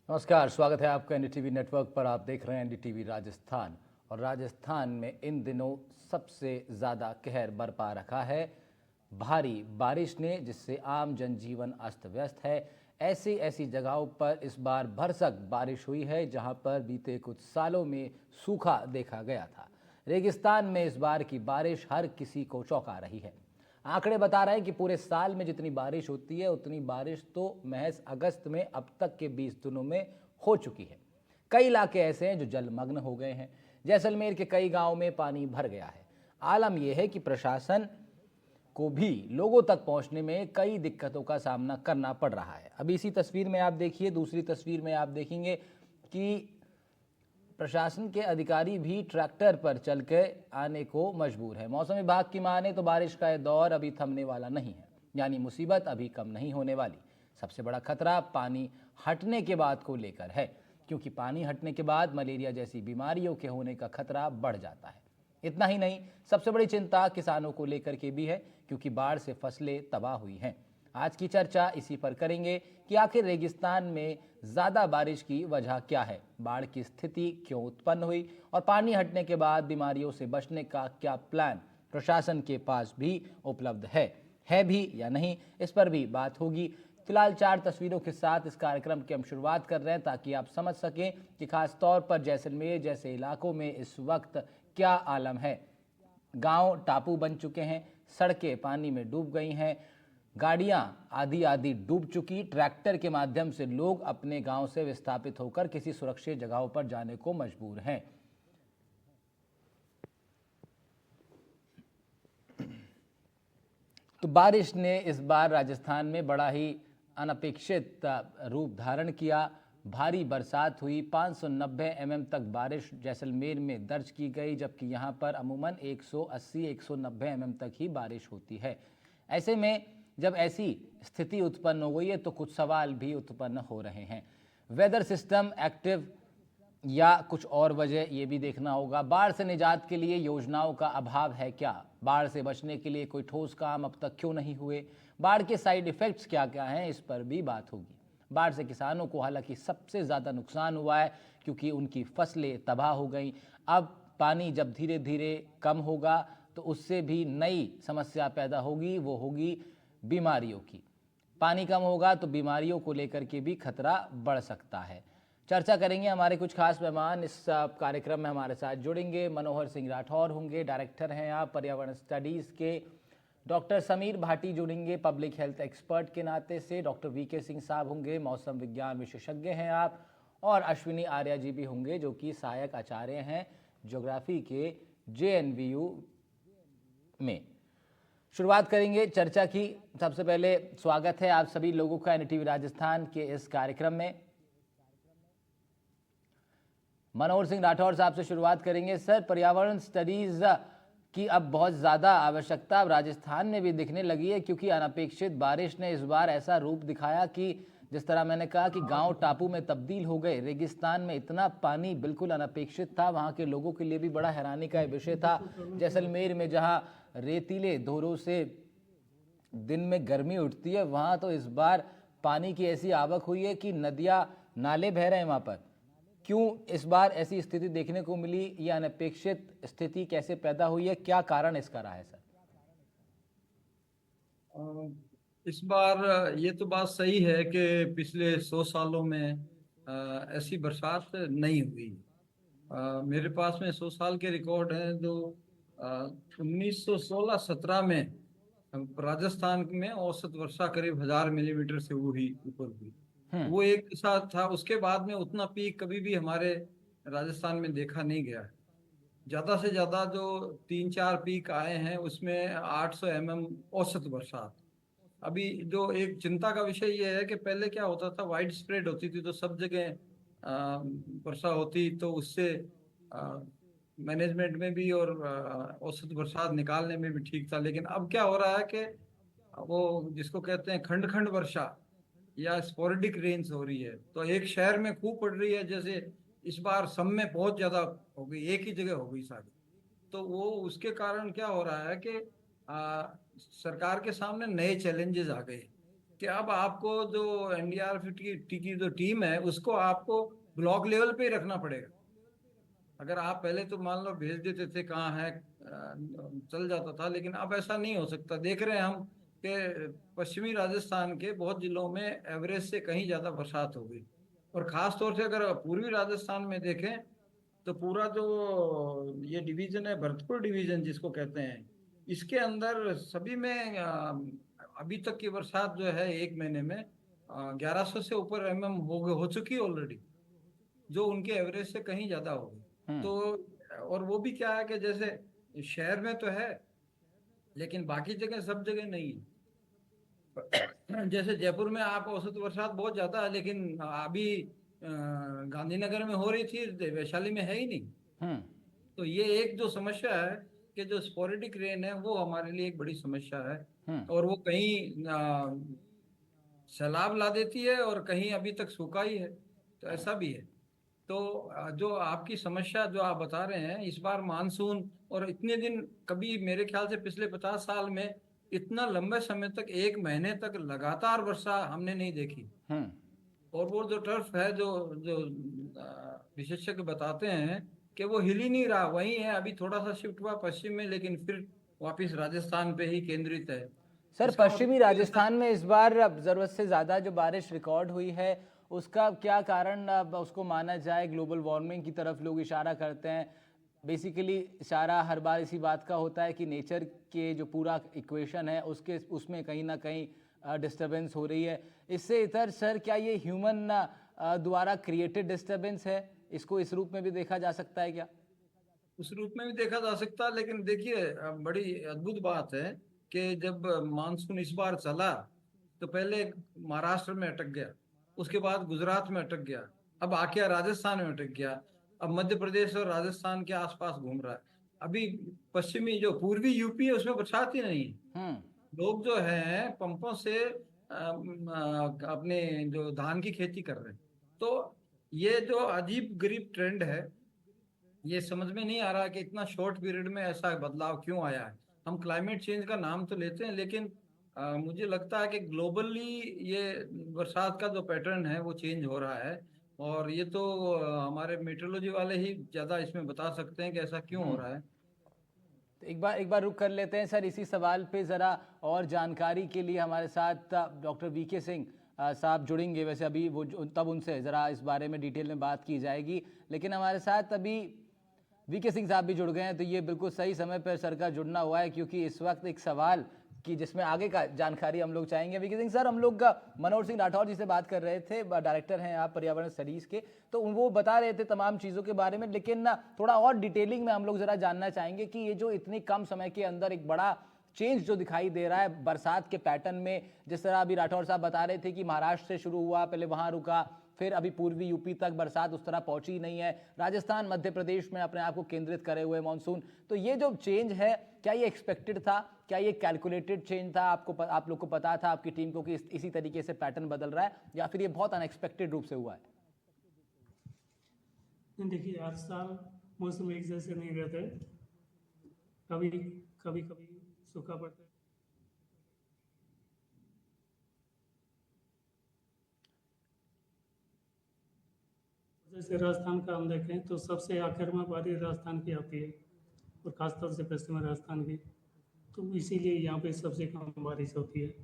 नमस्कार, स्वागत है आपका एनडीटीवी नेटवर्क पर। आप देख रहे हैं एनडीटीवी राजस्थान। और राजस्थान में इन दिनों सबसे ज़्यादा कहर बरपा रखा है भारी बारिश ने, जिससे आम जनजीवन अस्त व्यस्त है। ऐसी ऐसी जगहों पर इस बार भरसक बारिश हुई है जहां पर बीते कुछ सालों में सूखा देखा गया था। रेगिस्तान में इस बार की बारिश हर किसी को चौंका रही है। आंकड़े बता रहे हैं कि पूरे साल में जितनी बारिश होती है उतनी बारिश तो महज अगस्त में अब तक के 20 दिनों में हो चुकी है। कई इलाके ऐसे हैं जो जलमग्न हो गए हैं। जैसलमेर के कई गांवों में पानी भर गया है। आलम यह है कि प्रशासन को भी लोगों तक पहुंचने में कई दिक्कतों का सामना करना पड़ रहा है। अभी इसी तस्वीर में आप देखिए, दूसरी तस्वीर में आप देखेंगे कि प्रशासन के अधिकारी भी ट्रैक्टर पर चल के आने को मजबूर है। मौसम विभाग की माने तो बारिश का यह दौर अभी थमने वाला नहीं है, यानी मुसीबत अभी कम नहीं होने वाली। सबसे बड़ा खतरा पानी हटने के बाद को लेकर है, क्योंकि पानी हटने के बाद मलेरिया जैसी बीमारियों के होने का खतरा बढ़ जाता है। इतना ही नहीं, सबसे बड़ी चिंता किसानों को लेकर के भी है, क्योंकि बाढ़ से फसलें तबाह हुई हैं। आज की चर्चा इसी पर करेंगे कि आखिर रेगिस्तान में ज़्यादा बारिश की वजह क्या है, बाढ़ की स्थिति क्यों उत्पन्न हुई और पानी हटने के बाद बीमारियों से बचने का क्या प्लान प्रशासन के पास भी उपलब्ध है भी या नहीं, इस पर भी बात होगी। फिलहाल 4 तस्वीरों के साथ इस कार्यक्रम की हम शुरुआत कर रहे हैं ताकि आप समझ सकें कि खास तौर पर जैसलमेर जैसे इलाकों में इस वक्त क्या आलम है। गांव टापू बन चुके हैं, सड़कें पानी में डूब गई हैं, गाड़ियां आधी आधी डूब चुकी। ट्रैक्टर के माध्यम से लोग अपने गांव से विस्थापित होकर किसी सुरक्षित जगहों पर जाने को मजबूर हैं। तो बारिश ने इस बार राजस्थान में बड़ा ही अनपेक्षित रूप धारण किया। भारी बरसात हुई, 590 mm तक बारिश जैसलमेर में दर्ज की गई, जबकि यहां पर अमूमन 180-190 mm तक ही बारिश होती है। ऐसे में जब ऐसी स्थिति उत्पन्न हो गई है तो कुछ सवाल भी उत्पन्न हो रहे हैं। वेदर सिस्टम एक्टिव या कुछ और वजह ये भी देखना होगा। बाढ़ से निजात के लिए योजनाओं का अभाव है क्या? बाढ़ से बचने के लिए कोई ठोस काम अब तक क्यों नहीं हुए? बाढ़ के साइड इफ़ेक्ट्स क्या क्या हैं, इस पर भी बात होगी। बाढ़ से किसानों को हालांकि सबसे ज़्यादा नुकसान हुआ है, क्योंकि उनकी फसलें तबाह हो गई। अब पानी जब धीरे धीरे कम होगा तो उससे भी नई समस्या पैदा होगी, वो होगी बीमारियों की। पानी कम होगा तो बीमारियों को लेकर के भी खतरा बढ़ सकता है। चर्चा करेंगे, हमारे कुछ खास मेहमान इस कार्यक्रम में हमारे साथ जुड़ेंगे। मनोहर सिंह राठौर होंगे, डायरेक्टर हैं आप पर्यावरण स्टडीज़ के। डॉक्टर समीर भाटी जुड़ेंगे पब्लिक हेल्थ एक्सपर्ट के नाते से। डॉक्टर वीके सिंह साहब होंगे, मौसम विज्ञान विशेषज्ञ हैं आप। और अश्विनी आर्या जी भी होंगे, जो कि सहायक आचार्य हैं ज्योग्राफी के जेएनवीयू में। शुरुआत करेंगे चर्चा की। सबसे पहले स्वागत है आप सभी लोगों का एनडीटीवी राजस्थान के इस कार्यक्रम में। मनोहर सिंह राठौर साहब से शुरुआत करेंगे। सर, पर्यावरण स्टडीज की अब बहुत ज़्यादा आवश्यकता अब राजस्थान में भी दिखने लगी है, क्योंकि अनपेक्षित बारिश ने इस बार ऐसा रूप दिखाया कि जिस तरह मैंने कहा कि गांव टापू में तब्दील हो गए। रेगिस्तान में इतना पानी बिल्कुल अनपेक्षित था, वहां के लोगों के लिए भी बड़ा हैरानी का विषय था। जैसलमेर में जहां रेतीले धोरों से दिन में गर्मी उठती है, वहां तो इस बार पानी की ऐसी आवक हुई है कि नदियां नाले बह रहे हैं वहां पर। क्यों इस बार ऐसी स्थिति देखने को मिली? ये अनपेक्षित स्थिति कैसे पैदा हुई है, क्या कारण इसका रहा है सर? इस बार ये तो बात सही है कि पिछले 100 सालों में ऐसी बरसात नहीं हुई। मेरे पास में 100 साल के रिकॉर्ड हैं। जो 1916-17 में राजस्थान में औसत वर्षा करीब 1000 मिलीमीटर से हुई, ऊपर हुई। हम्म। वो एक साथ था। उसके बाद में उतना पीक कभी भी हमारे राजस्थान में देखा नहीं गया है। ज्यादा से ज्यादा जो 3-4 पीक आए हैं उसमें 800 mm औसत बरसात। अभी जो एक चिंता का विषय ये है कि पहले क्या होता था, वाइड स्प्रेड होती थी तो सब जगह वर्षा होती, तो उससे मैनेजमेंट में भी और औसत बरसात निकालने में भी ठीक था। लेकिन अब क्या हो रहा है कि वो जिसको कहते हैं खंड खंड वर्षा या स्पोरेडिक रेंज हो रही है, तो एक शहर में खूब पड़ रही है। जैसे इस बार सब में बहुत ज्यादा हो गई, एक ही जगह हो गई सारी। तो वो उसके कारण क्या हो रहा है कि सरकार के सामने नए चैलेंजेस आ गए। कि अब आपको जो एनडीआरएफ की जो टीम है उसको आपको ब्लॉक लेवल पे ही रखना पड़ेगा। अगर आप पहले तो मान लो भेज देते थे कहाँ है चल जाता था, लेकिन अब ऐसा नहीं हो सकता। देख रहे हैं हम कि पश्चिमी राजस्थान के बहुत जिलों में एवरेज से कहीं ज्यादा बरसात हो गई। और खास तौर से अगर पूर्वी राजस्थान में देखें तो पूरा जो ये डिवीजन है, भरतपुर डिवीजन जिसको कहते हैं, इसके अंदर सभी में अभी तक की बरसात जो है एक महीने में 1100 से ऊपर एमएम हो चुकी ऑलरेडी, जो उनके एवरेज से कहीं ज्यादा होगी। हम्म। तो और वो भी क्या है कि जैसे शहर में तो है लेकिन बाकी जगह सब जगह नहीं है। जैसे जयपुर में आप औसत बरसात बहुत ज्यादा है, लेकिन अभी गांधीनगर में हो रही थी, वैशाली में है ही नहीं। हम्म। तो ये एक जो समस्या है कि जो स्पोरेडिक रेन है वो हमारे लिए एक बड़ी समस्या है। हम्म। और वो कहीं सैलाब ला देती है और कहीं अभी तक सूखा ही है, तो ऐसा भी है। तो जो आपकी समस्या जो आप बता रहे हैं इस बार मानसून, और इतने दिन कभी मेरे ख्याल से पिछले 50 साल में इतना लंबे समय तक एक महीने तक लगातार वर्षा हमने नहीं देखी। हम्म। और वो जो टर्फ है जो जो विशेषज्ञ बताते हैं कि वो हिल ही नहीं रहा, वही है। अभी थोड़ा सा शिफ्ट हुआ पश्चिम में, लेकिन फिर वापिस राजस्थान पे ही केंद्रित है। सर, इसका मतलब पश्चिमी कि ऐसा राजस्थान में इस बार अब ज़रूरत से ज़्यादा जो बारिश रिकॉर्ड हुई है, उसका क्या कारण अब उसको माना जाए? ग्लोबल वार्मिंग की तरफ लोग इशारा करते हैं। बेसिकली इशारा हर बार इसी बात का होता है कि नेचर के जो पूरा इक्वेशन है उसके उसमें कहीं ना कहीं डिस्टरबेंस हो रही है। इससे इतर सर, क्या ये ह्यूमन द्वारा क्रिएटेड डिस्टरबेंस है? इसको इस रूप में भी देखा जा सकता है क्या? उस रूप में भी देखा जा सकता है, लेकिन देखिए बड़ी अद्भुत बात है कि जब मानसून इस बार चला तो पहले महाराष्ट्र में अटक गया, उसके बाद गुजरात में अटक गया, अब आके राजस्थान में अटक गया, अब मध्य प्रदेश और राजस्थान के आसपास घूम रहा है। अभी पश्चिमी जो पूर्वी यूपी है उसमें बरसात ही नहीं है। हम्म। लोग जो हैं पंपों से अपने जो धान की खेती कर रहे हैं। तो ये जो अजीब गरीब ट्रेंड है, ये समझ में नहीं आ रहा कि इतना शॉर्ट पीरियड में ऐसा बदलाव क्यों आया है। हम क्लाइमेट चेंज का नाम तो लेते हैं, लेकिन मुझे लगता है कि ग्लोबली ये बरसात का जो पैटर्न है वो चेंज हो रहा है। और ये तो हमारे मेट्रोलॉजी वाले ही ज्यादा इसमें बता सकते हैं कि ऐसा क्यों हो हम्म। रहा है। तो एक बार रुक कर लेते हैं सर इसी सवाल पे ज़रा। और जानकारी के लिए हमारे साथ डॉक्टर वीके सिंह साहब जुड़ेंगे। वैसे अभी वो तब उनसे ज़रा इस बारे में डिटेल में बात की जाएगी, लेकिन हमारे साथ अभी वीके सिंह साहब भी जुड़ गए हैं। तो ये बिल्कुल सही समय पर सर का जुड़ना हुआ है, क्योंकि इस वक्त एक सवाल कि जिसमें आगे का जानकारी हम लोग चाहेंगे। वीके सिंह सर, हम लोग मनोहर सिंह राठौर जी से बात कर रहे थे, डायरेक्टर हैं आप पर्यावरण स्टडीज के। तो वो बता रहे थे तमाम चीज़ों के बारे में, लेकिन ना थोड़ा और डिटेलिंग में हम लोग ज़रा जानना चाहेंगे कि ये जो इतनी कम समय के अंदर एक बड़ा चेंज जो दिखाई दे रहा है बरसात के पैटर्न में, जिस तरह अभी राठौर साहब बता रहे थे कि महाराष्ट्र से शुरू हुआ, पहले वहाँ रुका, फिर अभी पूर्वी यूपी तक बरसात उस तरह पहुंची नहीं है, राजस्थान मध्य प्रदेश में अपने आप को केंद्रित करे हुए मानसून। तो ये जो चेंज है, क्या ये एक्सपेक्टेड था? क्या ये कैलकुलेटेड चेंज था? आप लोग को पता था, आपकी टीम को, कि इसी तरीके से पैटर्न बदल रहा है, या फिर ये बहुत अनएक्सपेक्टेड रूप से हुआ है? देखिए, हर साल मौसम एक जैसे नहीं रहते। कभी कभी कभी सूखा पड़ता है। जैसे राजस्थान का हम देखें तो सबसे आखिर में बारिश राजस्थान की आती है, और खासतौर से पश्चिमी राजस्थान की। तो इसीलिए यहाँ पे सबसे कम बारिश होती है।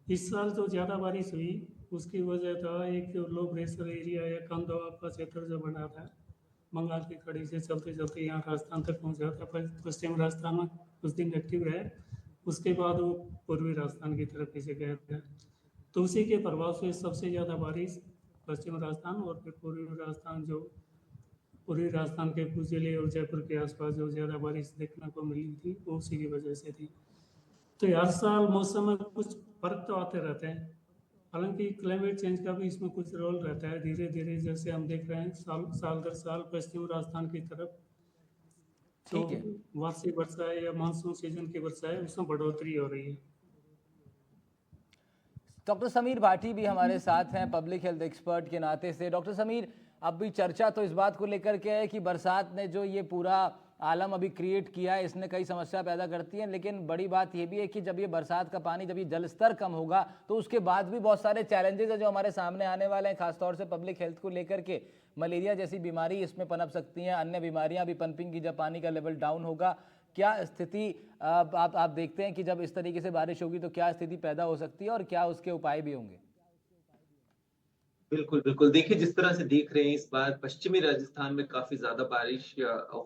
इस साल जो ज़्यादा बारिश हुई उसकी वजह था एक लो प्रेशर एरिया या कम दबाव का क्षेत्र जो बना था, बंगाल की खाड़ी से चलते चलते यहाँ राजस्थान तक पहुँचा था। पश्चिम राजस्थान में कुछ दिन एक्टिव रहे, उसके बाद वो पूर्वी राजस्थान की तरफ पीछे गया था। तो उसी के प्रभाव से सबसे ज़्यादा बारिश पश्चिम राजस्थान और फिर पूर्वी राजस्थान, जो पूर्वी राजस्थान के कुछ जिले और जयपुर के आसपास जो ज़्यादा बारिश देखने को मिली थी वो उसी की वजह से थी। तो हर साल मौसम में कुछ फर्क तो आते रहते हैं, हालांकि क्लाइमेट चेंज का भी इसमें कुछ रोल रहता है। धीरे धीरे जैसे हम देख रहे हैं साल दर साल पश्चिम राजस्थान की तरफ जो ठीक है। वार्षिक वर्षा है या मानसून सीजन की वर्षा है उसमें बढ़ोतरी हो रही है। डॉक्टर समीर भाटी भी हमारे साथ हैं, पब्लिक हेल्थ एक्सपर्ट के नाते से। डॉक्टर समीर, अब भी चर्चा तो इस बात को लेकर के है कि बरसात ने जो ये पूरा आलम अभी क्रिएट किया है, इसने कई समस्या पैदा करती है। लेकिन बड़ी बात ये भी है कि जब ये बरसात का पानी, जब ये जल स्तर कम होगा तो उसके बाद भी बहुत सारे चैलेंजेस है जो हमारे सामने आने वाले हैं, खासतौर से पब्लिक हेल्थ को लेकर के। मलेरिया जैसी बीमारी इसमें पनप सकती हैं, अन्य बीमारियां भी पनपेंगी जब पानी का लेवल डाउन होगा। क्या स्थिति आप देखते हैं कि जब इस तरीके से बारिश होगी तो क्या स्थिति पैदा हो सकती है और क्या उसके उपाय भी होंगे? बिल्कुल बिल्कुल, देखिए जिस तरह से देख रहे हैं इस बार पश्चिमी राजस्थान में काफी ज्यादा बारिश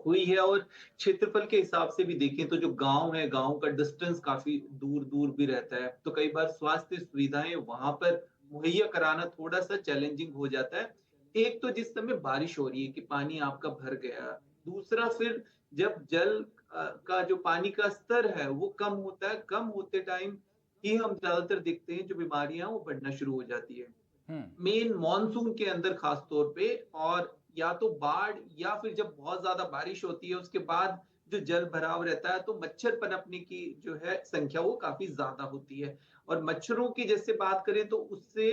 हुई है, और क्षेत्रफल के हिसाब से भी देखें तो जो गांव है, गांव का डिस्टेंस काफी दूर दूर भी रहता है, तो कई बार स्वास्थ्य सुविधाएं वहां पर मुहैया कराना थोड़ा सा चैलेंजिंग हो जाता है। एक तो जिस समय बारिश हो रही है कि पानी आपका भर गया, दूसरा फिर जब जल का जो पानी का स्तर है वो कम होता है, कम होते टाइम ही हम ज्यादातर देखते हैं जो बीमारियां वो बढ़ना शुरू हो जाती है। हम्म। मेन मॉनसून के अंदर खास तौर पे, और या तो बाढ़ या फिर जब बहुत ज्यादा बारिश होती है उसके बाद जो जल भराव रहता है, तो मच्छर पनपने की जो है संख्या वो काफी ज्यादा होती है। और मच्छरों की जैसे बात करें तो उससे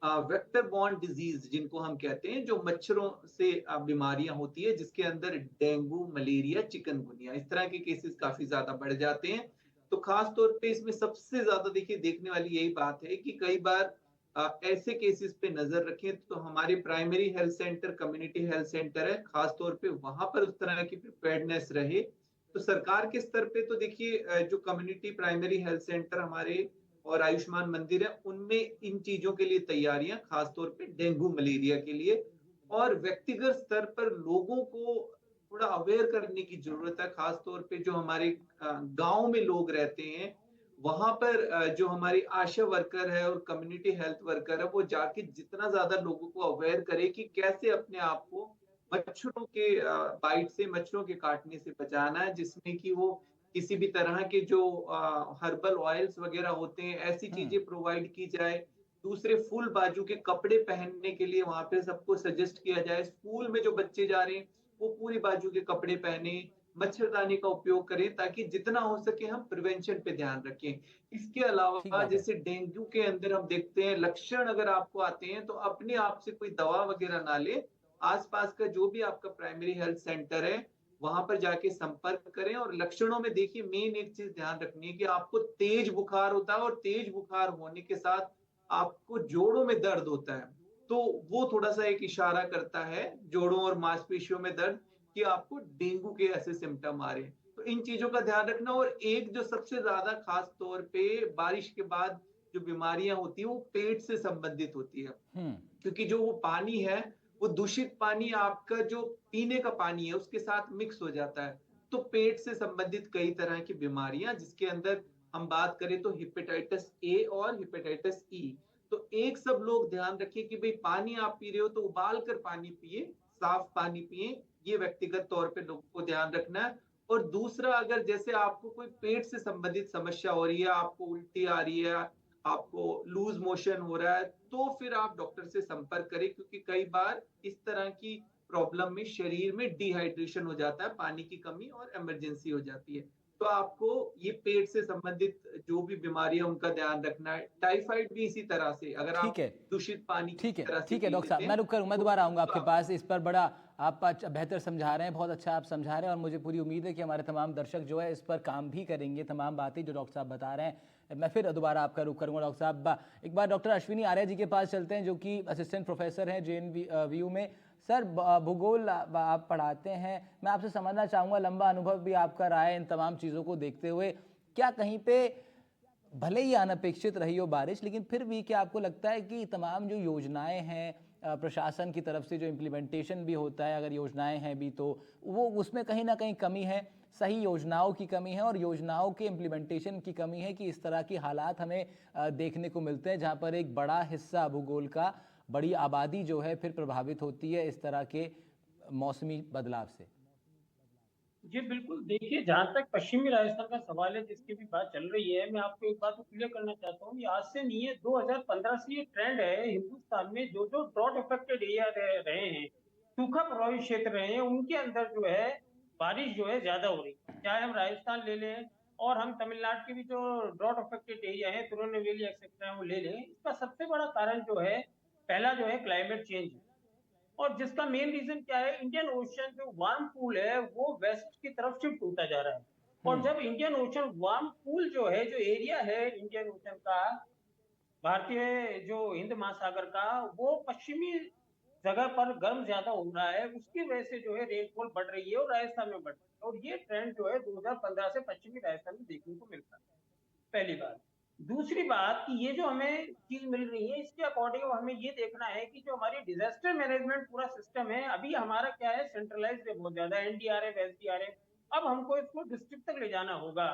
वेक्टर बॉर्न डिजीज जिनको हम कहते हैं, जो मच्छरों से बीमारियां होती है, जिसके अंदर डेंगू, मलेरिया, चिकनगुनिया, इस तरह के केसेस काफी ज्यादा बढ़ जाते हैं। तो खास तौर पे इसमें सबसे ज्यादा देखिए देखने वाली यही बात है कि कई बार ऐसे केसेस पे नजर रखें तो हमारे primary health centre, community health centre है, खास तौर पे वहां पर उस तरह की प्रिपेयर्डनेस रहे। तो सरकार के स्तर पे तो देखिए जो कम्युनिटी प्राइमरी हेल्थ सेंटर हमारे और आयुष्मान मंदिर है, उनमें इन चीजों के लिए तैयारियां, खासतौर पे डेंगू मलेरिया के लिए, और व्यक्तिगत स्तर पर लोगों को थोड़ा अवेयर करने की जरूरत है। खासतौर पे जो हमारे गांव में लोग रहते हैं, वहां पर जो हमारी आशा वर्कर है और कम्युनिटी हेल्थ वर्कर है, वो जाके जितना ज्यादा लोगों को अवेयर करे कि कैसे अपने आप को मच्छरों के बाइट से, मच्छरों के काटने से बचाना है, जिसमें कि वो किसी भी तरह के जो हर्बल ऑयल्स वगैरह होते हैं, ऐसी हम्म। चीजें प्रोवाइड की जाए। दूसरे फुल बाजू के कपड़े पहनने के लिए वहां पे सबको सजेस्ट किया जाए। स्कूल में जो बच्चे जा रहे हैं वो पूरी बाजू के कपड़े पहने, मच्छरदानी का उपयोग करें, ताकि जितना हो सके हम प्रिवेंशन पे ध्यान रखें। इसके ठीक अलावा बात है। जैसे डेंगू के अंदर हम देखते हैं लक्षण अगर आपको आते हैं तो अपने आप से कोई दवा वगैरह ना ले, आसपास का जो भी आपका प्राइमरी हेल्थ सेंटर है वहां पर जाके संपर्क करें। और लक्षणों में देखिए मेन एक चीज ध्यान रखनी है कि आपको तेज बुखार होता है, और तेज बुखार होने के साथ आपको जोड़ों में दर्द होता है, तो वो थोड़ा सा एक इशारा करता है, जोड़ों और मांसपेशियों में दर्द, कि आपको डेंगू के ऐसे सिम्टम आ रहे हैं। तो इन चीजों का ध्यान रखना। और एक जो सबसे ज्यादा खास तौर पे बारिश के बाद जो बीमारियां होती है वो पेट से संबंधित होती है, हम्म। क्योंकि जो वो पानी है वो दूषित पानी आपका जो पीने का पानी है उसके साथ मिक्स हो जाता है। तो पेट से संबंधित कई तरह की बीमारियां, जिसके अंदर हम बात करें तो हेपेटाइटिस ए और हेपेटाइटिस ई। तो एक सब लोग ध्यान रखिए कि भाई पानी आप पी रहे हो तो उबाल कर पानी पिए, साफ पानी पिए, ये व्यक्तिगत तौर पे लोगों को ध्यान रखना है। और दूसरा, अगर जैसे आपको कोई पेट से संबंधित समस्या हो रही है, आपको उल्टी आ रही है, आपको लूज मोशन हो रहा है, तो फिर आप डॉक्टर से संपर्क करें, क्योंकि कई बार इस तरह की प्रॉब्लम में शरीर में डिहाइड्रेशन हो जाता है, पानी की कमी और इमरजेंसी हो जाती है। तो आपको ये पेट से संबंधित जो भी बीमारी है उनका ध्यान रखना है। टाइफाइड भी इसी तरह से, अगर ठीक आप है। दूषित पानी किसी ठीक है। तरह से ठीक है पी डॉक्टर साहब, लेते मैं हैं रुक करूँ, मैं तो दोबारा आऊँगा तो आपके आप पास। इस पर बड़ा आप बेहतर समझा रहे हैं, बहुत अच्छा आप समझा रहे हैं, और मुझे पूरी उम्मीद है कि हमारे तमाम दर्शक जो है इस पर काम भी करेंगे, तमाम बातें जो डॉक्टर साहब बता रहे हैं। मैं फिर दोबारा आपका रुख करूँगा डॉक्टर साहब। एक बार डॉक्टर अश्विनी आर्य जी के पास चलते हैं, जो कि असिस्टेंट प्रोफेसर हैं JNVU में। सर, भूगोल आप पढ़ाते हैं, मैं आपसे समझना चाहूँगा, लंबा अनुभव भी आपका रहा है इन तमाम चीज़ों को देखते हुए, क्या कहीं पे भले ही अनपेक्षित रही हो बारिश, लेकिन फिर भी क्या आपको लगता है कि तमाम जो योजनाएं हैं प्रशासन की तरफ से, जो इम्प्लीमेंटेशन भी होता है, अगर योजनाएं हैं भी तो वो उसमें कहीं ना कहीं कमी है, सही योजनाओं की कमी है और योजनाओं के इम्प्लीमेंटेशन की कमी है, कि इस तरह की हालात हमें देखने को मिलते हैं जहाँ पर एक बड़ा हिस्सा भूगोल का, बड़ी आबादी जो है फिर प्रभावित होती है इस तरह के मौसमी बदलाव से? जी बिल्कुल, देखिए जहाँ तक पश्चिमी राजस्थान का सवाल है जिसकी भी बात चल रही है, मैं आपको एक बात क्लियर करना चाहता हूँ, ये आज से नहीं है, 2015 से ये ट्रेंड है हिंदुस्तान में। जो जो ड्रॉट अफेक्टेड एरिया रहे हैं, सूखा प्रभावित क्षेत्र रहे हैं, उनके अंदर जो है बारिश जो है ज्यादा हो रही है। चाहे हम राजस्थान ले लें और हम तमिलनाडु के भी जो ड्रॉट अफेक्टेड एरिया है, तिरुनेलवेली एक्सेट्रा, वो ले लें, इसका सबसे बड़ा कारण जो है, पहला जो है क्लाइमेट चेंज है। और जिसका मेन रीजन क्या है, इंडियन ओशन जो वार्म पूल है वो वेस्ट की तरफ शिफ्ट होता जा रहा है। और जब इंडियन ओशन वार्म पूल जो है, जो एरिया है इंडियन ओशन का, भारतीय जो हिंद महासागर का, वो पश्चिमी जगह पर गर्म ज्यादा हो रहा है, उसकी वजह से जो है रेनफॉल बढ़ रही है और राजस्थान में बढ़ रही है। और ये ट्रेंड जो है 2015 से पश्चिमी राजस्थान में देखने को मिल रहा है, पहली बात। दूसरी बात कि ये जो हमें चीज मिल रही है, इसके अकॉर्डिंग हमें ये देखना है कि जो हमारी डिजास्टर मैनेजमेंट पूरा सिस्टम है, अभी हमारा क्या है, सेंट्रलाइज्ड है बहुत ज्यादा, एनडीआरएफ, एसडीआरएफ। अब हमको इसको डिस्ट्रिक्ट तक ले जाना होगा।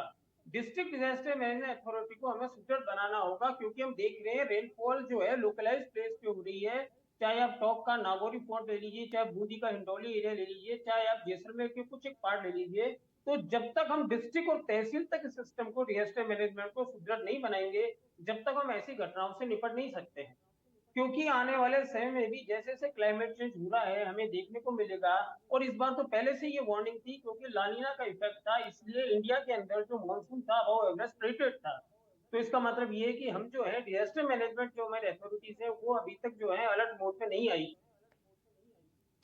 डिस्ट्रिक्ट डिजास्टर मैनेजमेंट अथॉरिटी को हमें सुदृढ़ बनाना होगा, क्योंकि हम देख रहे हैं रेनफॉल जो है लोकलाइज प्लेस पे हो रही है। चाहे आप टॉप का नागौरी फोर्ट ले लीजिए, चाहे बूंदी का हिंडौली एरिया ले लीजिए, चाहे आप जैसलमेर के कुछ एक पार्ट ले लीजिए। तो जब तक हम डिस्ट्रिक्ट और तहसील तक इस सिस्टम को, डिजास्टर मैनेजमेंट को सुदृढ़ नहीं बनाएंगे, जब तक हम ऐसी घटनाओं से निपट नहीं सकते हैं। क्योंकि आने वाले समय में भी जैसे जैसे क्लाइमेट चेंज हो रहा है, हमें देखने को मिलेगा। और इस बार तो पहले से ये वार्निंग थी, क्योंकि लानीना का इफेक्ट था, इसलिए इंडिया के अंदर जो मानसून था वो एवरेज था। तो इसका मतलब ये है कि हम जो है डिजास्टर मैनेजमेंट, जो हमारे अथॉरिटीज है, वो अभी तक जो है अलर्ट मोड पे नहीं आई।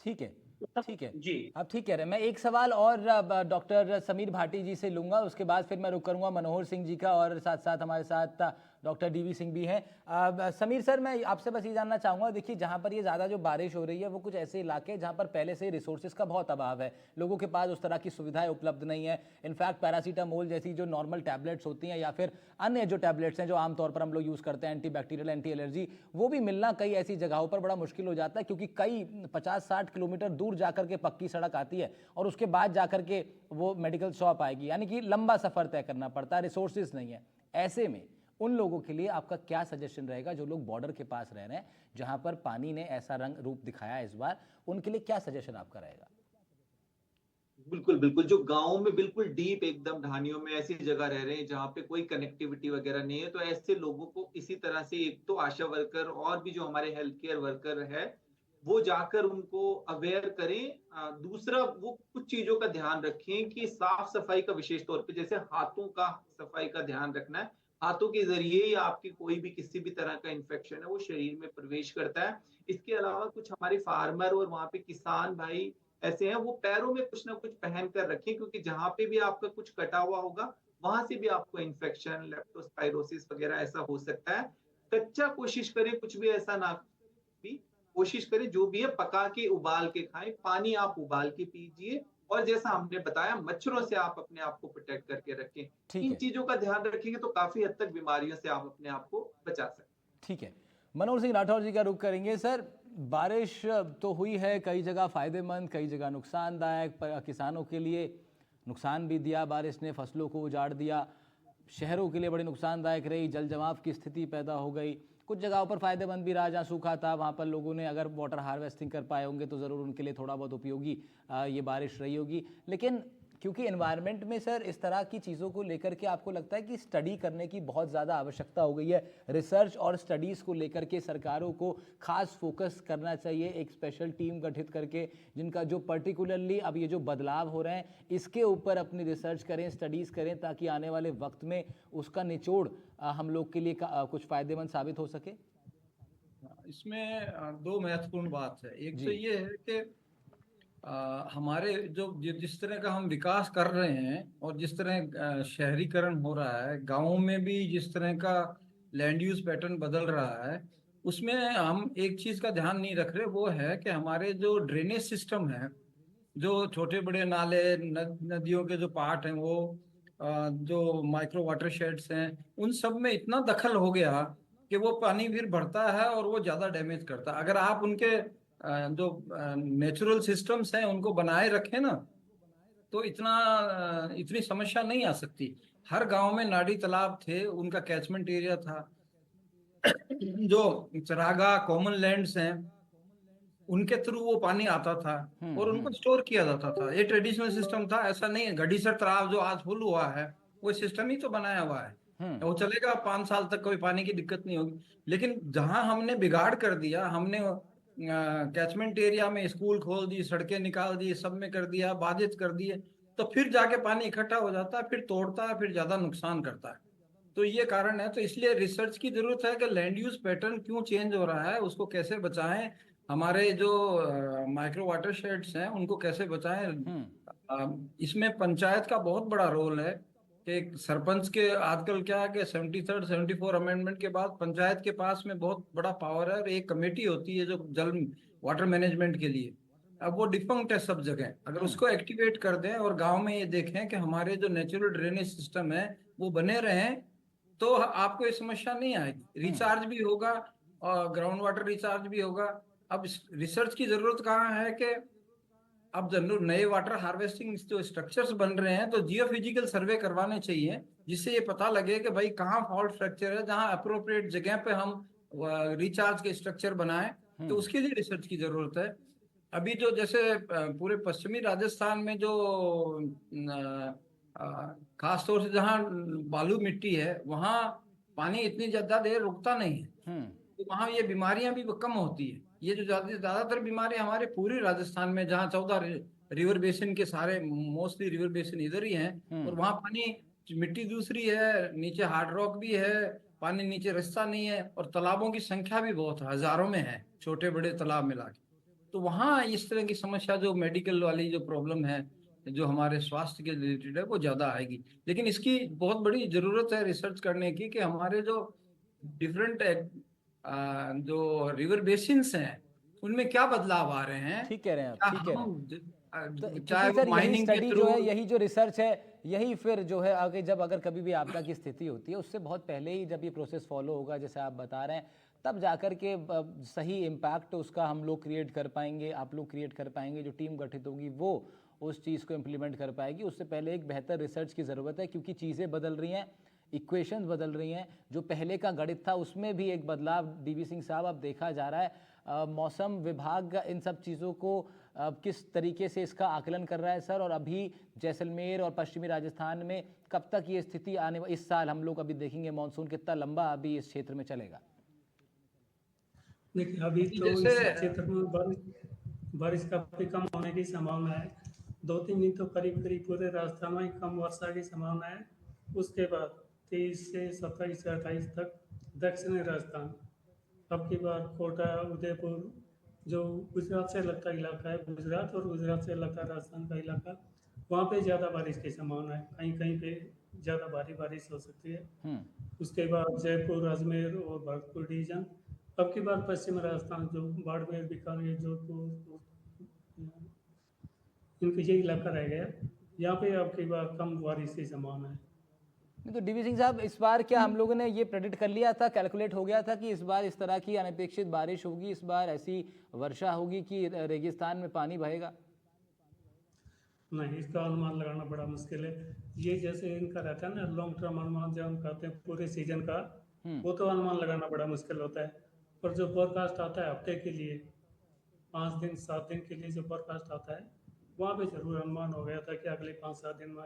ठीक है, ठीक है, जी आप ठीक कह रहे हैं। मैं एक सवाल और डॉक्टर समीर भाटी जी से लूंगा, उसके बाद फिर मैं रुक करूंगा मनोहर सिंह जी का, और साथ साथ हमारे साथ डॉक्टर डीवी सिंह भी हैं। समीर सर, मैं आपसे बस ये जानना चाहूँगा, देखिए जहाँ पर ये ज़्यादा जो बारिश हो रही है वो कुछ ऐसे इलाके हैं जहाँ पर पहले से रिसोर्सेज का बहुत अभाव है, लोगों के पास उस तरह की सुविधाएं उपलब्ध नहीं है। इनफैक्ट पैरासीटामोल जैसी जो नॉर्मल टैबलेट्स होती हैं, या फिर अन्य जो टैबलेट्स हैं जो आमतौर पर हम लोग यूज़ करते हैं, एंटी बैक्टीरियल, एंटी एलर्जी, वो भी मिलना कई ऐसी जगहों पर बड़ा मुश्किल हो जाता है, क्योंकि कई 50-60 किलोमीटर दूर जाकर के पक्की सड़क आती है और उसके बाद जाकर के वो मेडिकल शॉप आएगी, यानी कि लंबा सफ़र तय करना पड़ता है, रिसोर्सेज नहीं है। ऐसे में उन लोगों के लिए आपका क्या सजेशन रहेगा जो लोग बॉर्डर के पास रह रहे हैं, जहां पर पानी ने ऐसा रंग रूप दिखाया इस बार, उनके लिए क्या सजेशन आपका रहेगा? बिल्कुल बिल्कुल, जो गाँव में बिल्कुल डीप एकदम ढानियों में ऐसी जगह रह रहे हैं जहाँ पे कोई कनेक्टिविटी वगैरह नहीं है, तो ऐसे लोगों को इसी तरह से एक तो आशा वर्कर और भी जो हमारे हेल्थ केयर वर्कर है वो जाकर उनको अवेयर करें। दूसरा, वो कुछ चीजों का ध्यान रखें कि साफ सफाई का विशेष तौर पे, जैसे हाथों का सफाई का ध्यान रखना है। हाथों के जरिए ही आपकी कोई भी किसी भी तरह का इन्फेक्शन है वो शरीर में प्रवेश करता है। इसके अलावा कुछ हमारे फार्मर और वहाँ पे किसान भाई ऐसे हैं, वो पैरों में कुछ ना कुछ पहन कर रखें, क्योंकि जहाँ पे भी आपका कुछ कटा हुआ होगा वहां से भी आपको इन्फेक्शन, लेप्टोस्पाइरोसिस वगैरह ऐसा हो सकता है। कच्चा कोशिश करें कुछ भी ऐसा ना, भी कोशिश करें जो भी है पका के उबाल के खाएं, पानी आप उबाल के पीजिए, और जैसा हमने बताया मच्छरों से आप अपने आप को प्रोटेक्ट करके रखें। ठीक इन है, चीजों का ध्यान रखेंगे तो काफी हद तक बीमारियों से आप अपने आप को बचा सकते हैं। ठीक है। मनोहर सिंह राठौर जी का रुख करेंगे। सर, बारिश तो हुई है, कई जगह फायदेमंद, कई जगह नुकसानदायक, किसानों के लिए नुकसान भी दिया बारिश ने, फसलों को उजाड़ दिया, शहरों के लिए बड़ी नुकसानदायक रही, जल जमाव की स्थिति पैदा हो गई। कुछ जगहों पर फायदेमंद भी रहा, जहाँ सूखा था वहाँ पर लोगों ने अगर वाटर हार्वेस्टिंग कर पाए होंगे तो ज़रूर उनके लिए थोड़ा बहुत उपयोगी ये बारिश रही होगी। लेकिन क्योंकि एनवायरनमेंट में सर इस तरह की चीज़ों को लेकर के आपको लगता है कि स्टडी करने की बहुत ज़्यादा आवश्यकता हो गई है, रिसर्च और स्टडीज़ को लेकर के सरकारों को खास फोकस करना चाहिए, एक स्पेशल टीम गठित करके जिनका जो पर्टिकुलरली अब ये जो बदलाव हो रहे हैं इसके ऊपर अपनी रिसर्च करें, स्टडीज़ करें, ताकि आने वाले वक्त में उसका निचोड़ हम लोग के लिए कुछ फ़ायदेमंद साबित हो सके। इसमें दो महत्वपूर्ण बात है। एक जी। तो ये है कि हमारे जो जिस तरह का हम विकास कर रहे हैं और जिस तरह शहरीकरण हो रहा है, गाँव में भी जिस तरह का लैंड यूज पैटर्न बदल रहा है, उसमें हम एक चीज का ध्यान नहीं रख रहे, वो है कि हमारे जो ड्रेनेज सिस्टम है, जो छोटे बड़े नाले, नदियों के जो पार्ट हैं, वो जो माइक्रो वाटर शेड्स हैं, उन सब में इतना दखल हो गया कि वो पानी फिर बढ़ता है और वो ज्यादा डैमेज करता है। अगर आप उनके जो नेचुरल सिस्टम्स हैं उनको बनाए रखें ना, तो इतनी समस्या नहीं आ सकती। हर गांव में नाड़ी तालाब थे, उनका कैचमेंट एरिया था। जो चरागाह, कॉमन लैंड्स हैं, उनके थ्रू वो पानी आता था और उनको स्टोर किया जाता था। ये ट्रेडिशनल सिस्टम था, ऐसा नहीं है घड़ीसर तालाब जो आज फुल हुआ है वो सिस्टम ही तो बनाया हुआ है। वो चलेगा 5 साल तक, कोई पानी की दिक्कत नहीं होगी। लेकिन जहां हमने बिगाड़ कर दिया, हमने कैचमेंट एरिया में स्कूल खोल दी, सड़कें निकाल दी, सब में कर दिया, बाधित कर दिए, तो फिर जाके पानी इकट्ठा हो जाता है, फिर तोड़ता है, फिर ज्यादा नुकसान करता है। तो ये कारण है। तो इसलिए रिसर्च की जरूरत है कि लैंड यूज पैटर्न क्यों चेंज हो रहा है, उसको कैसे बचाएं, हमारे जो माइक्रो वाटर शेड्स हैं उनको कैसे बचाएं। इसमें पंचायत का बहुत बड़ा रोल है कि सरपंच के आजकल क्या है कि 73rd 74 अमेंडमेंट के बाद पंचायत के पास में बहुत बड़ा पावर है और एक कमेटी होती है जो जल वाटर मैनेजमेंट के लिए। अब वो डिफंक्ट है सब जगह, अगर उसको एक्टिवेट कर दें और गांव में ये देखें कि हमारे जो नेचुरल ड्रेनेज सिस्टम है वो बने रहें, तो आपको ये समस्या नहीं आएगी, रिचार्ज भी होगा और ग्राउंड वाटर रिचार्ज भी होगा। अब रिसर्च की जरूरत कहाँ है कि अब जरूर नए वाटर हार्वेस्टिंग जो स्ट्रक्चर्स बन रहे हैं तो जियोफिजिकल सर्वे करवाने चाहिए, जिससे ये पता लगे कि भाई कहाँ फॉल्ट फ्रैक्चर है, जहाँ अप्रोप्रिएट जगह पे हम रिचार्ज के स्ट्रक्चर बनाएं। तो उसके लिए रिसर्च की जरूरत है। अभी जो जैसे पूरे पश्चिमी राजस्थान में जो खास तौर से जहाँ बालू मिट्टी है वहाँ पानी इतनी ज्यादा देर रुकता नहीं है, तो वहाँ ये बीमारियां भी कम होती है। ये जो ज्यादातर बीमारी हमारे पूरे राजस्थान में, जहाँ 14 रिवर बेसिन के सारे मोस्टली रिवर बेसिन इधर ही हैं, और वहाँ पानी मिट्टी दूसरी है, नीचे हार्ड रॉक भी है, पानी नीचे रिसता नहीं है, और तालाबों की संख्या भी बहुत हजारों में है, छोटे बड़े तालाब मिला के। तो वहाँ इस तरह की समस्या जो मेडिकल वाली जो प्रॉब्लम है, जो हमारे स्वास्थ्य के रिलेटेड है, वो ज्यादा आएगी। लेकिन इसकी बहुत बड़ी जरूरत है रिसर्च करने की कि हमारे जो डिफरेंट जो रिवर बेसिन्स हैं उनमें क्या बदलाव आ रहे हैं। ठीक कह रहे हैं आप, क्या ठीक कह रहे हैं। तो चाहे क्योंकि वो सर यही माइनिंग के स्टडी थ्रू। जो है, यही जो रिसर्च है, यही फिर जो है आगे जब अगर कभी भी आपदा की स्थिति होती है उससे बहुत पहले ही जब ये प्रोसेस फॉलो होगा जैसे आप बता रहे हैं, तब जाकर के सही इम्पैक्ट उसका हम लोग क्रिएट कर पाएंगे, आप लोग क्रिएट कर पाएंगे, जो टीम गठित होगी वो उस चीज़ को इम्प्लीमेंट कर पाएगी। उससे पहले एक बेहतर रिसर्च की ज़रूरत है, क्योंकि चीज़ें बदल रही हैं, इक्वेशंस बदल रही हैं। जो पहले का गणित था उसमें भी एक बदलाव डीवी सिंह साहब अब देखा जा रहा है। मौसम विभाग इन सब चीज़ों को किस तरीके से इसका आकलन कर रहा है सर, और अभी जैसलमेर और पश्चिमी राजस्थान में कब तक ये स्थिति आने, इस साल हम लोग अभी देखेंगे मानसून कितना लंबा अभी इस क्षेत्र में चलेगा? देखिए अभी तो इस जैसे क्षेत्र में बारिश काफी कम होने की संभावना है। 2-3 दिन तो करीब करीब पूरे राजस्थान में कम वर्षा की संभावना है। उसके बाद 23 से 27 से 28 तक दक्षिणी राजस्थान, अब की बार कोटा, उदयपुर, जो गुजरात से लगता इलाका है, गुजरात और गुजरात से लगता राजस्थान का इलाका, वहाँ पे ज़्यादा बारिश की संभावना है। कहीं कहीं पे ज़्यादा भारी बारिश हो सकती है। उसके बाद जयपुर, अजमेर और भरतपुर डिवीजन, अब की बार पश्चिम राजस्थान जो बाड़मेर, बीकानेर, जोधपुर, इनके ये इलाका रह गया, यहाँ पे अब की बार कम बारिश की संभावना है। नहीं तो डीवी सिंह साहब, इस बार क्या हम लोगों ने ये प्रेडिक्ट कर लिया था, कैलकुलेट हो गया था कि इस बार इस तरह की अनपेक्षित बारिश होगी, इस बार ऐसी वर्षा होगी कि रेगिस्तान में पानी बहेगा? नहीं, इसका अनुमान लगाना बड़ा मुश्किल है। ये जैसे इनका रहता है ना लॉन्ग टर्म अनुमान, जो हम कहते हैं पूरे सीजन का, वो तो अनुमान लगाना बड़ा मुश्किल होता है। पर जो फोरकास्ट आता है हफ्ते के लिए, 5 दिन 7 दिन के लिए जो फोरकास्ट आता है, वहाँ पे जरूर अनुमान हो गया था कि अगले 5-7 दिन में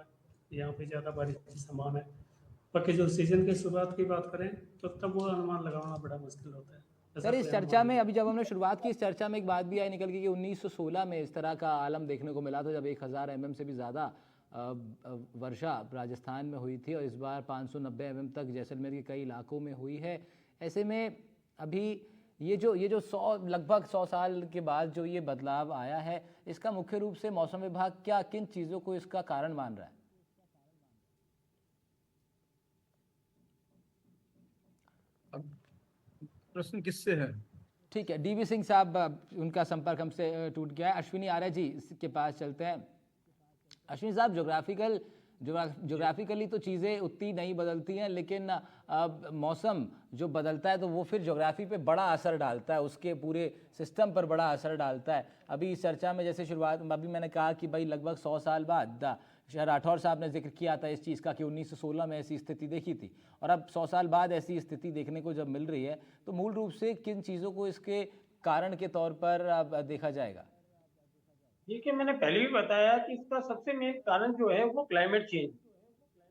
यहाँ पे ज़्यादा बारिश की संभावना है। बाकी जो सीजन की शुरुआत की बात करें तो तब वो अनुमान लगाना बड़ा मुश्किल होता है। सर इस चर्चा में, अभी जब हमने शुरुआत की इस चर्चा में एक बात भी आई निकल के कि 1916 में इस तरह का आलम देखने को मिला था, जब 1000 mm से भी ज़्यादा वर्षा राजस्थान में हुई थी, और इस बार 590 mm तक जैसलमेर के कई इलाकों में हुई है। ऐसे में अभी ये जो 100 लगभग 100 साल के बाद जो ये बदलाव आया है, इसका मुख्य रूप से मौसम विभाग क्या किन चीज़ों को इसका कारण मान रहा है? प्रश्न किससे है? ठीक है, डीवी सिंह साहब, उनका संपर्क हमसे टूट गया है। अश्विनी आर्य जी के पास चलते हैं। अश्विनी साहब, जोग्राफिकली तो चीज़ें उतनी नहीं बदलती हैं, लेकिन मौसम जो बदलता है तो वो फिर ज्योग्राफी पे बड़ा असर डालता है, उसके पूरे सिस्टम पर बड़ा असर डालता है। अभी इस चर्चा में जैसे शुरुआत में अभी मैंने कहा कि भाई लगभग 100 साल बाद राठौर साहब ने जिक्र किया था इस चीज़ का कि 1916 में ऐसी स्थिति देखी थी, और अब 100 साल बाद ऐसी स्थिति देखने को जब मिल रही है, तो मूल रूप से किन चीज़ों को इसके कारण के तौर पर देखा जाएगा? देखिए, मैंने पहले भी बताया कि इसका सबसे मेन कारण जो है वो क्लाइमेट चेंज,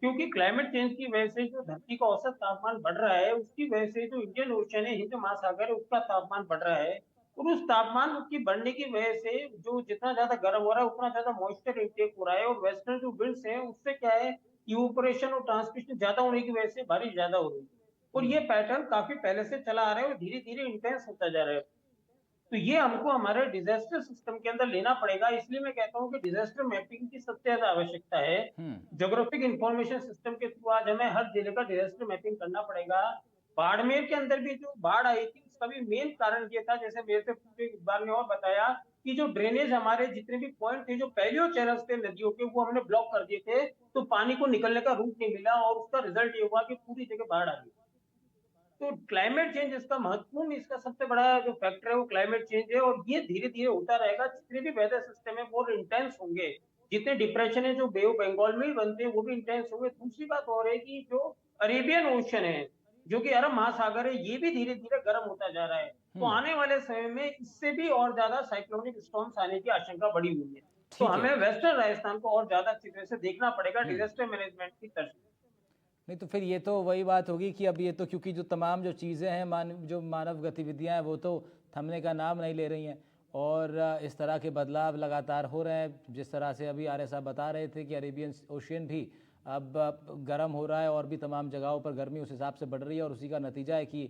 क्योंकि क्लाइमेट चेंज की वजह से जो धरती का औसत तापमान बढ़ रहा है, उसकी वजह से जो इंडियन ओशन है, हिंद महासागर है, उसका तापमान बढ़ रहा है। और उस तापमान की बढ़ने की वजह से जो जितना ज्यादा गर्म हो रहा है उतना ज्यादा मॉइस्चर इंटेक हो रहा है, और वेस्टर्न जो विंड्स है उससे क्या है, इवोपोरेशन और ट्रांसमिशन ज्यादा होने की वजह से बारिश ज्यादा हो रही है। और ये पैटर्न काफी पहले से चला आ रहा है और धीरे धीरे इंटेंस होता जा रहा है। तो ये हमको हमारे डिजास्टर सिस्टम के अंदर लेना पड़ेगा। इसलिए मैं कहता हूँ कि डिजास्टर मैपिंग की सबसे ज्यादा आवश्यकता है। ज्योग्राफिक इंफॉर्मेशन सिस्टम के थ्रू आज हमें हर जिले का डिजास्टर मैपिंग करना पड़ेगा। बाड़मेर के अंदर भी जो बाढ़ आई थी उसका भी मेन कारण ये था, जैसे मेरे से पूरे इकबाल ने और बताया, कि जो ड्रेनेज हमारे जितने भी पॉइंट थे, जो पैलियो चैनल्स थे नदियों के, वो हमने ब्लॉक कर दिए थे, तो पानी को निकलने का रूट नहीं मिला और उसका रिजल्ट ये हुआ कि पूरी जगह बाढ़ आ गई। तो क्लाइमेट चेंज इसका महत्वपूर्ण, इसका सबसे बड़ा जो फैक्टर है वो क्लाइमेट चेंज है, और ये धीरे धीरे होता रहेगा। जितने भी वेदर सिस्टम है वो इंटेंस होंगे, जितने डिप्रेशन है जो बे ऑफ बंगाल में ही बनते हैं वो भी इंटेंस होंगे। दूसरी बात और है कि जो अरेबियन ओशन है, जो कि अरब महासागर है, ये भी धीरे धीरे गर्म होता जा रहा है। तो आने वाले समय में इससे भी और ज्यादा साइक्लोनिक स्टॉर्म्स आने की आशंका बढ़ी हुई है। तो ठीक है। हमें वेस्टर्न राजस्थान को और ज्यादा अच्छी तरह से देखना पड़ेगा डिजास्टर मैनेजमेंट की तरफ। नहीं तो फिर ये तो वही बात होगी कि अब ये तो क्योंकि जो तमाम जो चीज़ें हैं जो मानव गतिविधियां हैं वो तो थमने का नाम नहीं ले रही हैं, और इस तरह के बदलाव लगातार हो रहे हैं। जिस तरह से अभी आर्य साहब बता रहे थे कि अरेबियन ओशियन भी अब गर्म हो रहा है और भी तमाम जगहों पर गर्मी उस हिसाब से बढ़ रही है, और उसी का नतीजा है कि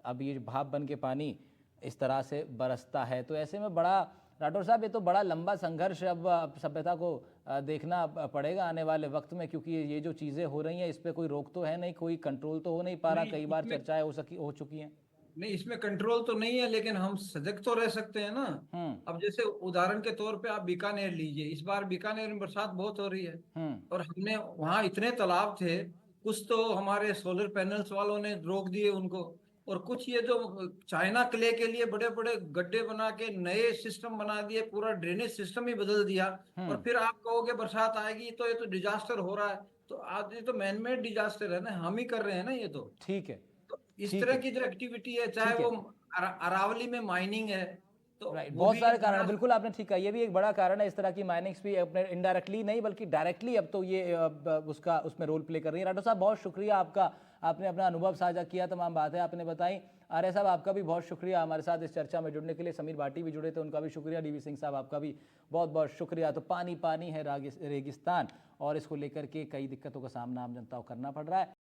अब ये भाप बन के पानी इस तरह से बरसता है। तो ऐसे में बड़ा राठौर साहब, ये तो बड़ा लंबा संघर्ष अब सभ्यता को देखना पड़ेगा आने वाले वक्त में, क्योंकि ये जो चीज़ें हो रही हैं इस पे कोई रोक तो है नहीं, कोई कंट्रोल तो हो नहीं पा रहा। कई बार चर्चाएं हो चुकी हैं। नहीं, इसमें कंट्रोल तो नहीं है, लेकिन हम सजग तो रह सकते हैं ना। अब जैसे उदाहरण के तौर पे आप बीकानेर लीजिए, इस बार बीकानेर में बरसात बहुत हो रही है, और हमने वहाँ इतने तालाब थे, कुछ तो हमारे सोलर पैनल्स वालों ने रोक दिए उनको, और कुछ ये जो चाइना क्ले के लिए बड़े बड़े गड्ढे बना के नए सिस्टम बना दिए, पूरा ड्रेनेज सिस्टम ही बदल दिया। और फिर आप कहोगे बरसात आएगी तो ये तो डिजास्टर हो रहा है। तो आज ये तो मैनमेड डिजास्टर है ना, हम ही कर रहे हैं ना ये तो। ठीक है। इस ठीक तरह है। की जो एक्टिविटी है, चाहे ठीक है। वो अरावली में माइनिंग है, तो राइट, वो बहुत भी सारे कारण हैं, बिल्कुल आपने ठीक कहा। ये भी एक बड़ा कारण है, इस तरह की माइनिंग्स भी अपने इनडायरेक्टली नहीं बल्कि डायरेक्टली अब तो ये उसका उसमें रोल प्ले कर रही है। राठौर साहब बहुत शुक्रिया आपका, आपने अपना अनुभव साझा किया, तमाम बातें आपने बताई। आर्य साहब आपका भी बहुत शुक्रिया हमारे साथ इस चर्चा में जुड़ने के लिए। समीर भाटी भी जुड़े थे, उनका भी शुक्रिया। डीवी सिंह साहब आपका भी बहुत बहुत शुक्रिया। तो पानी पानी है रेगिस्तान, और इसको लेकर के कई दिक्कतों का सामना आम जनता को करना पड़ रहा है।